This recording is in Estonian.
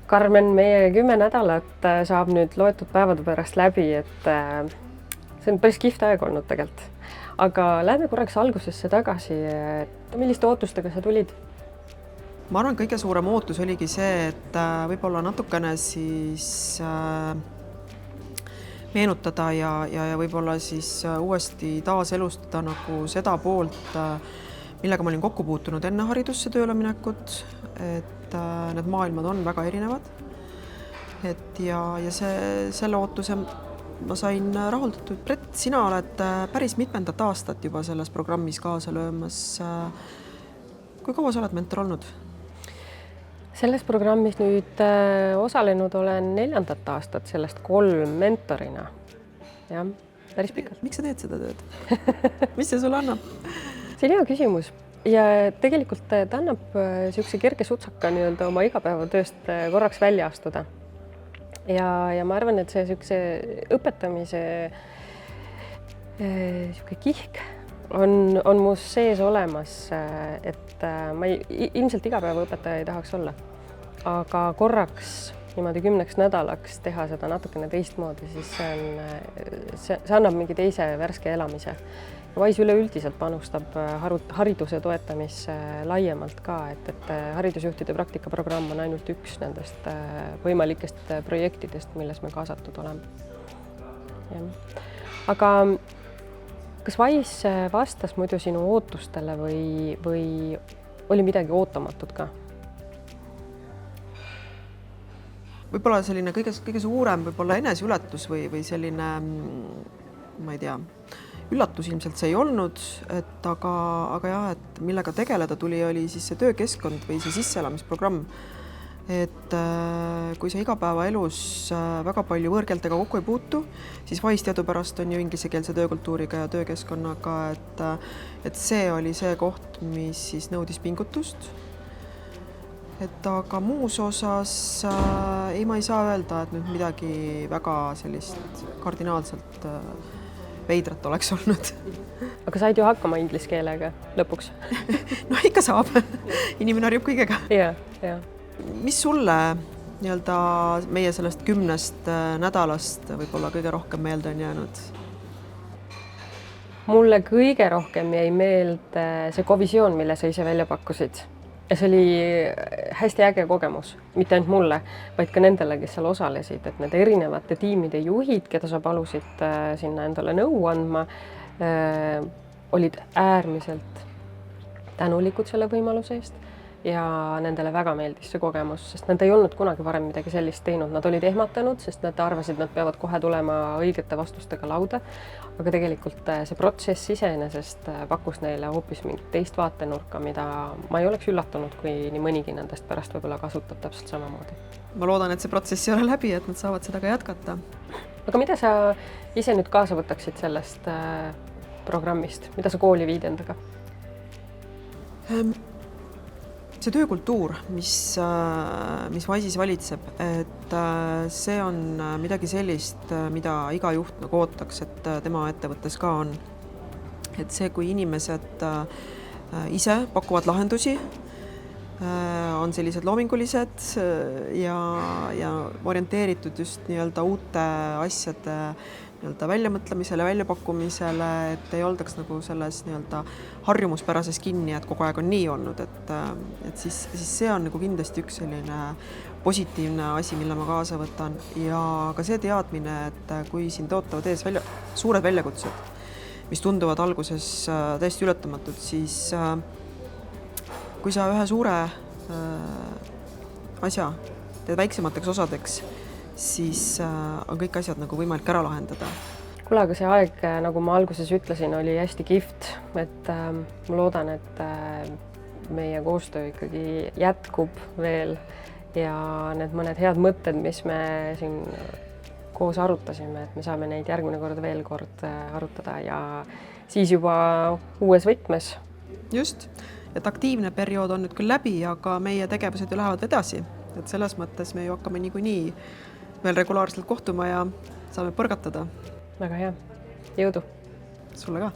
Karmen, meie 10 nädalat saab nüüd loetud päevade pärast läbi, et see on päris kihvt aeg olnud tegelikult. Aga lähme korraks algusesse tagasi, et milliste ootustega sa tulid? Ma arvan, kõige suurem ootus oligi see, et võib-olla natukene siis meenutada ja võib-olla siis uuesti taaselustada nagu seda poolt, millega ma olin kokku puutunud enne haridusse tööle minekut, et need maailmad on väga erinevad. Ja selle ootuse ma sain rahuldatud. Brett, sina oled päris mitmendat aastat juba selles programmis kaasa löömas. Kui kaua sa oled mentor olnud? Selles programmis nüüd osalenud olen 4. aastat, sellest 3 mentorina. Jah, päris pikalt. Miks sa teed seda tööd? Mis see sulle annab? See on hea küsimus. Ja tegelikult ta annab siukse kerge sutsaka oma igapäevatööst korraks välja astuda. Ja ma arvan, et see siukse õpetamise siuke kihk on mu sees olemas, et ma ilmselt igapäevaõpetaja ei tahaks olla. Aga korraks niimoodi 10 nädalaks teha seda natukene teistmoodi, siis see annab mingi teise värske elamise. Wise üleüldiselt panustab hariduse toetamisse laiemalt ka, et haridusjuhtide praktikaprogramm on ainult üks nendest võimalikest projektidest, milles me kaasatud oleme. Aga kas Wise vastas muidu sinu ootustele või oli midagi ootamatut ka? Võib-olla selline kõige suurem võib-olla eneseületus või selline, ma ei tea, üllatus ilmselt see ei olnud, aga jah, et millega tegeleda tuli, oli siis see töökeskkond või see sisseelamisprogramm. Et kui sa igapäevaelus väga palju võõrkeeltega kokku ei puutu, siis Wise teadupärast on ju ingliskeelse töökultuuriga ja töökeskkonnaga, et see oli see koht, mis siis nõudis pingutust. Aga muus osas ma ei saa öelda, et nüüd midagi väga sellist kardinaalselt veidrat oleks olnud. Aga said ju hakkama inglise keelega lõpuks? No ikka saab. Inimene harjub kõigega. Ja. Mis sulle meie sellest 10 nädalast võib-olla kõige rohkem meelde on jäänud? Mulle kõige rohkem jäi meelde see kovisioon, mille sa ise välja pakkusid. Ja see oli hästi äge kogemus, mitte ainult mulle, vaid ka nendele, kes seal osalesid, et need erinevate tiimide juhid, keda sa palusid sinna endale nõu andma, olid äärmiselt tänulikud selle võimaluse eest ja nendele väga meeldis see kogemus, sest nad ei olnud kunagi varem midagi sellist teinud. Nad olid ehmatanud, sest nad arvasid, nad peavad kohe tulema õigete vastustega lauda, aga tegelikult see protsess iseenesest pakkus neile hoopis mingit teist vaatenurka, mida ma ei oleks üllatunud, kui nii mõnigi nendest pärast võib-olla kasutab täpselt samamoodi. Ma loodan, et see protsess ei ole läbi, et nad saavad seda ka jätkata. Aga mida sa ise nüüd kaasa võtaksid sellest programmist? Mida sa kooli viid endaga? See töökultuur, mis Wise'is valitseb, et see on midagi sellist, mida iga juht nagu ootaks, et tema ettevõttes ka on. Et see, kui inimesed ise pakuvad lahendusi, on sellised loomingulised ja orienteeritud just uute asjade väljamõtlemisele, väljapakkumisele, et ei oldaks nagu selles harjumuspärases kinni, et kogu aeg on nii olnud, et siis see on nagu kindlasti üks selline positiivne asi, mille ma kaasa võtan. Ja ka see teadmine, et kui siin ootavad ees suured väljakutsed, mis tunduvad alguses täiesti ületamatud, siis kui sa ühe suure asja teed väiksemateks osadeks, siis on kõik asjad nagu võimalik ära lahendada. Kuule, aga see aeg, nagu ma alguses ütlesin, oli hästi kihvt, et ma loodan, et meie koostöö ikkagi jätkub veel ja need mõned head mõtted, mis me siin koos arutasime, et me saame neid järgmine kord veel kord arutada ja siis juba uues võtmes. Just, et aktiivne periood on nüüd küll läbi, aga meie tegevused ju lähevad edasi, et selles mõttes me ju hakkame niikuinii veel regulaarselt kohtuma ja saame põrgatada. Väga hea. Jõudu! Sulle ka!